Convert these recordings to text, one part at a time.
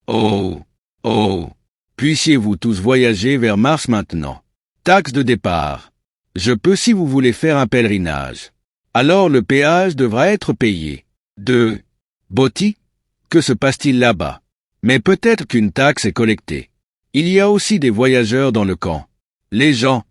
Oh, oh, puissiez-vous tous voyager vers Mars maintenant. Taxe de départ. Je peux si vous voulez faire un pèlerinage. Alors le péage devra être payé. 2. Boti, que se passe-t-il là-bas? Mais peut-être qu'une taxe est collectée. Il y a aussi des voyageurs dans le camp. Les gens,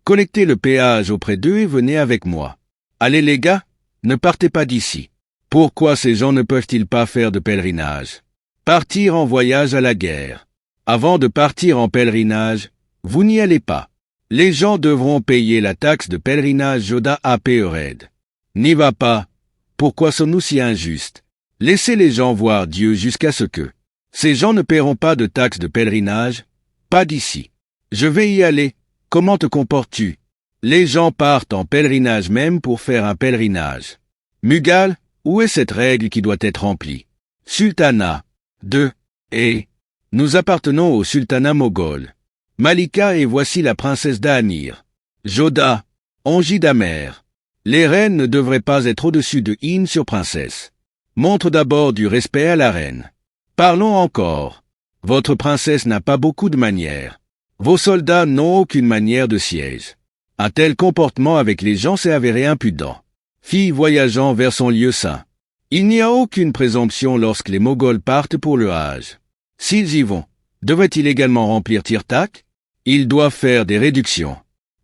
collectez le péage auprès d'eux et venez avec moi. Allez les gars, ne partez pas d'ici. Pourquoi ces gens ne peuvent-ils pas faire de pèlerinage? Partir en voyage à la guerre. Avant de partir en pèlerinage, vous n'y allez pas. Les gens devront payer la taxe de pèlerinage Joda Apered. N'y va pas. Pourquoi sommes-nous si injustes? Laissez les gens voir Dieu jusqu'à ce que ces gens ne paieront pas de taxe de pèlerinage. Pas d'ici. Je vais y aller. Comment te comportes-tu? Les gens partent en pèlerinage même pour faire un pèlerinage. Mughal, où est cette règle qui doit être remplie? Sultanat. 2. Et nous appartenons au sultanat moghol. Malika et voici la princesse d'Anir. Joda, Ongi d'Amer. Les reines ne devraient pas être au-dessus de Hind sur princesse. Montre d'abord du respect à la reine. Parlons encore. Votre princesse n'a pas beaucoup de manières. Vos soldats n'ont aucune manière de siège. Un tel comportement avec les gens s'est avéré impudent. Fille voyageant vers son lieu saint. Il n'y a aucune présomption lorsque les Moghols partent pour le Hajj. S'ils y vont, devraient-ils également remplir Tirtak? Ils doivent faire des réductions.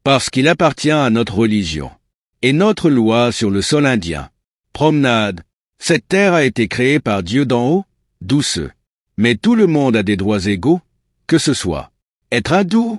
Parce qu'il appartient à notre religion. Et notre loi sur le sol indien. Promenade. Cette terre a été créée par Dieu d'en haut, douceux. Mais tout le monde a des droits égaux, que ce soit être hindou,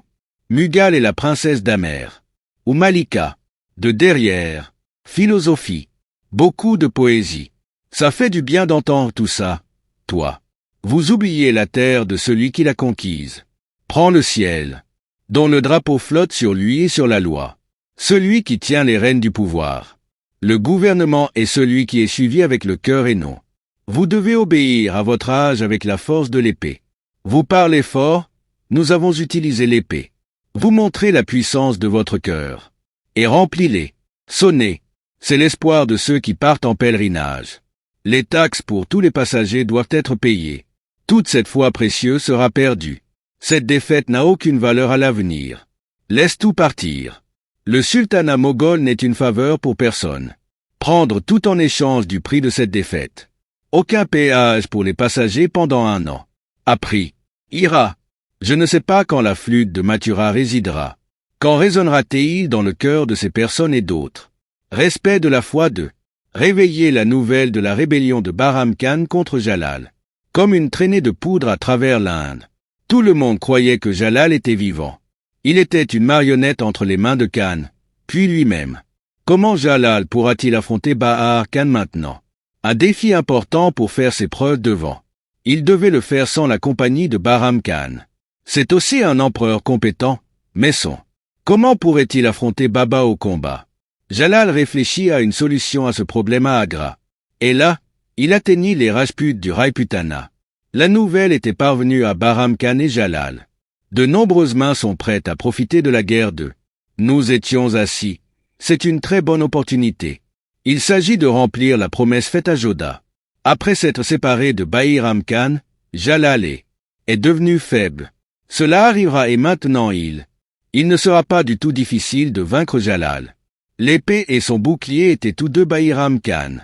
Mughal et la princesse d'Amer, ou Malika, de derrière, philosophie, beaucoup de poésie. Ça fait du bien d'entendre tout ça, toi. Vous oubliez la terre de celui qui l'a conquise. Prends le ciel, dont le drapeau flotte sur lui et sur la loi. Celui qui tient les rênes du pouvoir. Le gouvernement est celui qui est suivi avec le cœur et non. Vous devez obéir à votre âge avec la force de l'épée. Vous parlez fort, nous avons utilisé l'épée. Vous montrez la puissance de votre cœur. Et remplis-les. Sonnez. C'est l'espoir de ceux qui partent en pèlerinage. Les taxes pour tous les passagers doivent être payées. Toute cette foi précieuse sera perdue. Cette défaite n'a aucune valeur à l'avenir. Laisse tout partir. Le sultanat moghol n'est une faveur pour personne. Prendre tout en échange du prix de cette défaite. Aucun péage pour les passagers pendant 1 an. Appris. Ira. Je ne sais pas quand la flûte de Mathura résidera. Quand résonnera-t-il dans le cœur de ces personnes et d'autres? Respect de la foi de réveiller la nouvelle de la rébellion de Bahram Khan contre Jalal. Comme une traînée de poudre à travers l'Inde. Tout le monde croyait que Jalal était vivant. Il était une marionnette entre les mains de Khan, puis lui-même. Comment Jalal pourra-t-il affronter Bahar Khan maintenant? Un défi important pour faire ses preuves devant. Il devait le faire sans la compagnie de Bahram Khan. C'est aussi un empereur compétent, mais son. Comment pourrait-il affronter Baba au combat? Jalal réfléchit à une solution à ce problème à Agra. Et là, il atteignit les Rajputs du Rajputana. La nouvelle était parvenue à Bahram Khan et Jalal. De nombreuses mains sont prêtes à profiter de la guerre d'eux. Nous étions assis. C'est une très bonne opportunité. Il s'agit de remplir la promesse faite à Joda. Après s'être séparé de Bahram Khan, Jalal est devenu faible. Cela arrivera et maintenant il ne sera pas du tout difficile de vaincre Jalal. L'épée et son bouclier étaient tous deux Bahram Khan.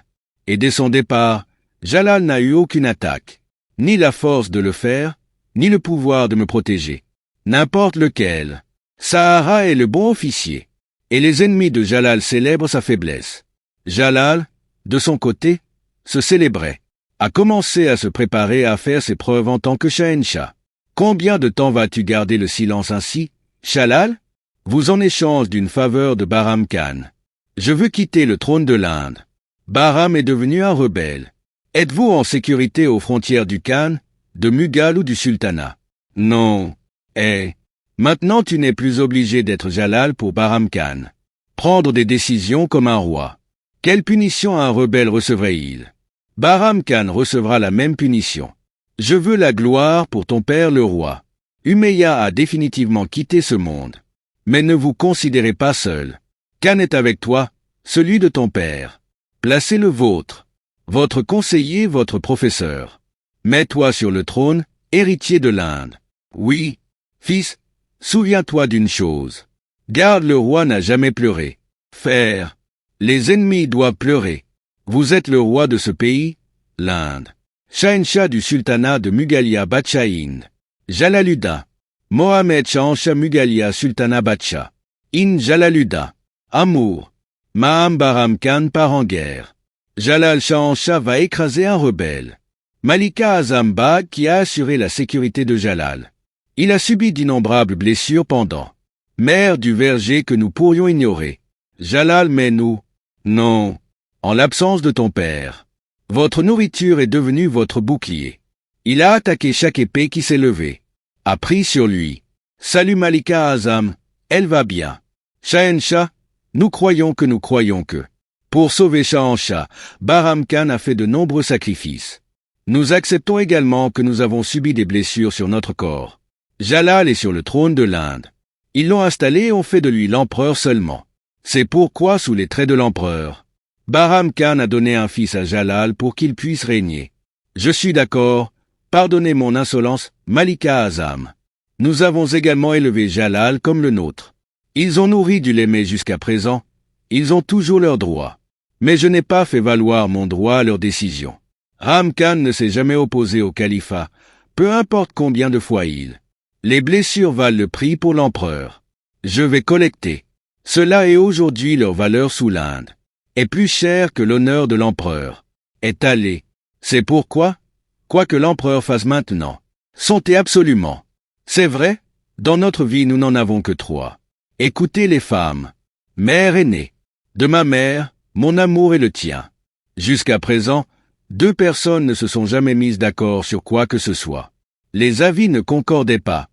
Et dès son départ, Jalal n'a eu aucune attaque. Ni la force de le faire, ni le pouvoir de me protéger. N'importe lequel. Sahara est le bon officier. Et les ennemis de Jalal célèbrent sa faiblesse. Jalal, de son côté, se célébrait. A commencé à se préparer à faire ses preuves en tant que Shahenshah. Combien de temps vas-tu garder le silence ainsi, Jalal? Vous en échange d'une faveur de Bahram Khan. Je veux quitter le trône de l'Inde. Bahram est devenu un rebelle. Êtes-vous en sécurité aux frontières du Khan, de Mughal ou du sultanat? Non. Maintenant tu n'es plus obligé d'être Jalal pour Bahram Khan. Prendre des décisions comme un roi. Quelle punition un rebelle recevrait-il? Bahram Khan recevra la même punition. Je veux la gloire pour ton père le roi. Umayya a définitivement quitté ce monde. Mais ne vous considérez pas seul. Khan est avec toi, celui de ton père. Placez le vôtre. Votre conseiller, votre professeur. Mets-toi sur le trône, héritier de l'Inde. Oui, fils, souviens-toi d'une chose. Garde, le roi n'a jamais pleuré. Faire. Les ennemis doivent pleurer. Vous êtes le roi de ce pays, l'Inde. Shahenshah du sultanat de Mughalia Badshah Hind. Jalaluddin. Mohammed Shahenshah Mughalia Sultanat Badshah. Hind Jalaluddin. Amour. Maham Bahram Khan part en guerre. Jalal Shahenshah va écraser un rebelle. Malika Azam Bag qui a assuré la sécurité de Jalal. Il a subi d'innombrables blessures pendant. Mère du verger que nous pourrions ignorer. Jalal, mais nous. Non. En l'absence de ton père. Votre nourriture est devenue votre bouclier. Il a attaqué chaque épée qui s'est levée. A pris sur lui. Salut Malika Azam, elle va bien. Shahenshah, nous croyons que. Pour sauver Shahenshah, Bahram Khan a fait de nombreux sacrifices. Nous acceptons également que nous avons subi des blessures sur notre corps. Jalal est sur le trône de l'Inde. Ils l'ont installé et ont fait de lui l'empereur seulement. C'est pourquoi, sous les traits de l'empereur, Bahram Khan a donné un fils à Jalal pour qu'il puisse régner. Je suis d'accord, pardonnez mon insolence, Malika Azam. Nous avons également élevé Jalal comme le nôtre. Ils ont nourri du l'aimer jusqu'à présent, ils ont toujours leurs droits. Mais je n'ai pas fait valoir mon droit à leur décision. Bahram Khan ne s'est jamais opposé au califat, peu importe combien de fois il. Les blessures valent le prix pour l'empereur. Je vais collecter. Cela est aujourd'hui leur valeur sous l'Inde. Est plus cher que l'honneur de l'empereur. Est allé. C'est pourquoi, quoi que l'empereur fasse maintenant, sentez absolument. C'est vrai, dans notre vie nous n'en avons que 3. Écoutez les femmes. Mère aînée. De ma mère, mon amour est le tien. Jusqu'à présent, 2 personnes ne se sont jamais mises d'accord sur quoi que ce soit. Les avis ne concordaient pas.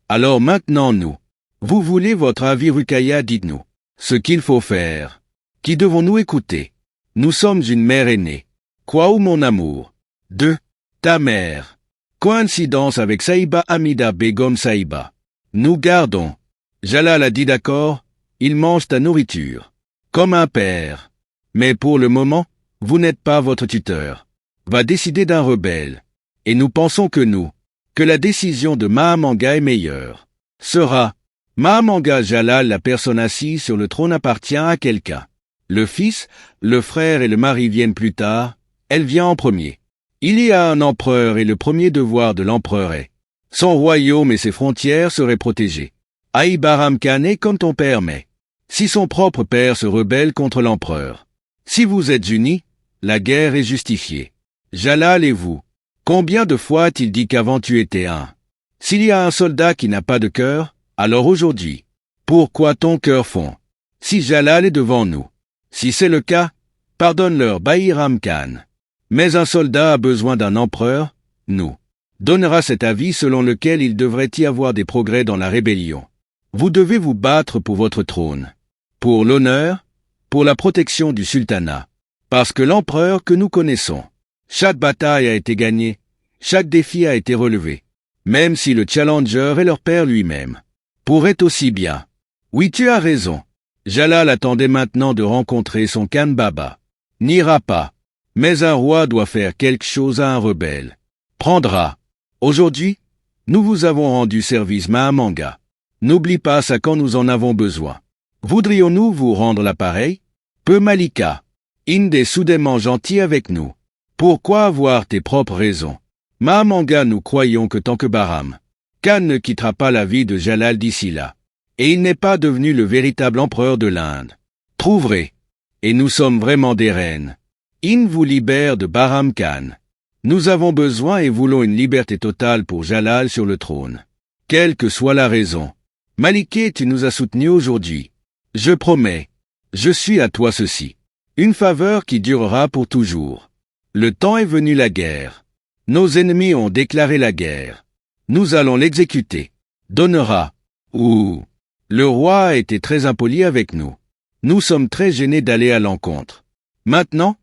Alors maintenant nous. Vous voulez votre avis Ruqayya, dites-nous. Ce qu'il faut faire. Qui devons-nous écouter? Nous sommes une mère aînée. Quoi ou mon amour? 2. Ta mère. Coïncidence avec Saïba Hamida Begum Saïba. Nous gardons. Jalal a dit d'accord, il mange ta nourriture. Comme un père. Mais pour le moment, vous n'êtes pas votre tuteur. Va décider d'un rebelle. Et nous pensons que la décision de Mahamanga est meilleure. Sera. Mahamanga Jalal, la personne assise sur le trône appartient à quelqu'un. Le fils, le frère et le mari viennent plus tard, elle vient en premier. Il y a un empereur et le premier devoir de l'empereur est. Son royaume et ses frontières seraient protégés. Aïe Bahram Khan est comme ton père mais. Si son propre père se rebelle contre l'empereur. Si vous êtes unis, la guerre est justifiée. Jalal et vous. Combien de fois a-t-il dit qu'avant tu étais un? S'il y a un soldat qui n'a pas de cœur, alors aujourd'hui, pourquoi ton cœur fond? Si Jalal est devant nous. Si c'est le cas, pardonne-leur Bahram Khan. Mais un soldat a besoin d'un empereur, nous. Donnera cet avis selon lequel il devrait y avoir des progrès dans la rébellion. Vous devez vous battre pour votre trône. Pour l'honneur, pour la protection du sultanat. Parce que l'empereur que nous connaissons. Chaque bataille a été gagnée, chaque défi a été relevé. Même si le challenger est leur père lui-même. Pourrait aussi bien. Oui, tu as raison. Jalal attendait maintenant de rencontrer son Khan Baba. N'ira pas. Mais un roi doit faire quelque chose à un rebelle. Prendra. Aujourd'hui, nous vous avons rendu service Mahamanga. N'oublie pas ça quand nous en avons besoin. Voudrions-nous vous rendre l'appareil? Peu Malika. Hind est soudainement gentil avec nous. Pourquoi avoir tes propres raisons? Mahamanga, nous croyons que tant que Bahram Khan ne quittera pas la vie de Jalal d'ici là. Et il n'est pas devenu le véritable empereur de l'Inde. Trouverez. Et nous sommes vraiment des reines. Hind vous libère de Bahram Khan. Nous avons besoin et voulons une liberté totale pour Jalal sur le trône. Quelle que soit la raison. Maliké, tu nous as soutenus aujourd'hui. Je promets. Je suis à toi ceci. Une faveur qui durera pour toujours. Le temps est venu la guerre. Nos ennemis ont déclaré la guerre. Nous allons l'exécuter. Donnera. Ouh. Le roi a été très impoli avec nous. Nous sommes très gênés d'aller à l'encontre. Maintenant,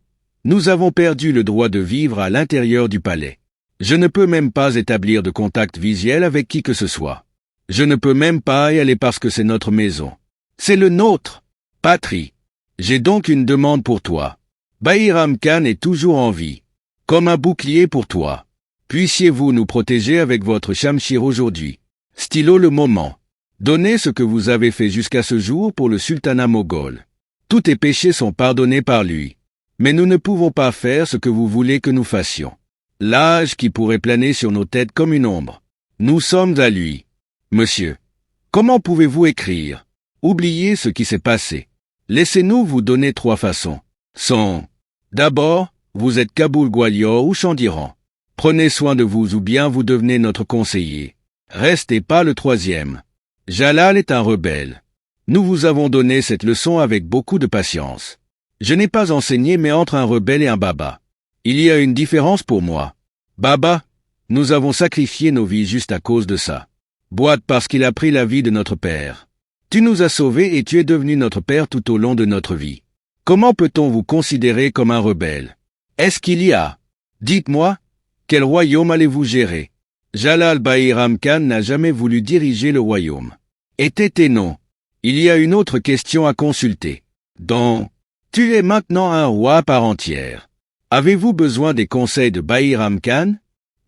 nous avons perdu le droit de vivre à l'intérieur du palais. Je ne peux même pas établir de contact visuel avec qui que ce soit. Je ne peux même pas y aller parce que c'est notre maison. C'est le nôtre. Patrie. J'ai donc une demande pour toi. Bahram Khan est toujours en vie. Comme un bouclier pour toi. Puissiez-vous nous protéger avec votre Shamshir aujourd'hui. Stylo le moment. Donnez ce que vous avez fait jusqu'à ce jour pour le sultanat moghol. Tous tes péchés sont pardonnés par lui. Mais nous ne pouvons pas faire ce que vous voulez que nous fassions. L'âge qui pourrait planer sur nos têtes comme une ombre. Nous sommes à lui. Monsieur, comment pouvez-vous écrire? Oubliez ce qui s'est passé. Laissez-nous vous donner 3 façons. D'abord, vous êtes Kaboul Gwalior ou Chandiran. Prenez soin de vous ou bien vous devenez notre conseiller. Restez pas le 3e. Jalal est un rebelle. Nous vous avons donné cette leçon avec beaucoup de patience. Je n'ai pas enseigné mais entre un rebelle et un baba. Il y a une différence pour moi. Baba, nous avons sacrifié nos vies juste à cause de ça. Boîte parce qu'il a pris la vie de notre père. Tu nous as sauvés et tu es devenu notre père tout au long de notre vie. Comment peut-on vous considérer comme un rebelle? Est-ce qu'il y a? Dites-moi, quel royaume allez-vous gérer? Jalal Bayram Khan n'a jamais voulu diriger le royaume. Et non. Il y a une autre question à consulter. Donc, tu es maintenant un roi à part entière. Avez-vous besoin des conseils de Bayram Khan?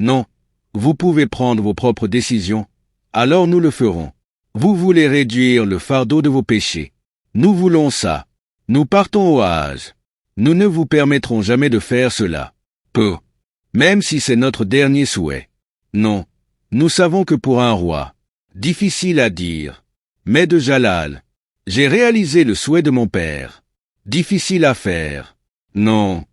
Non. Vous pouvez prendre vos propres décisions. Alors nous le ferons. Vous voulez réduire le fardeau de vos péchés. Nous voulons ça. Nous partons au Hajj. Nous ne vous permettrons jamais de faire cela. Peu. Même si c'est notre dernier souhait. Non. Nous savons que pour un roi, difficile à dire. Mais de Jalal, j'ai réalisé le souhait de mon père. Difficile à faire. Non.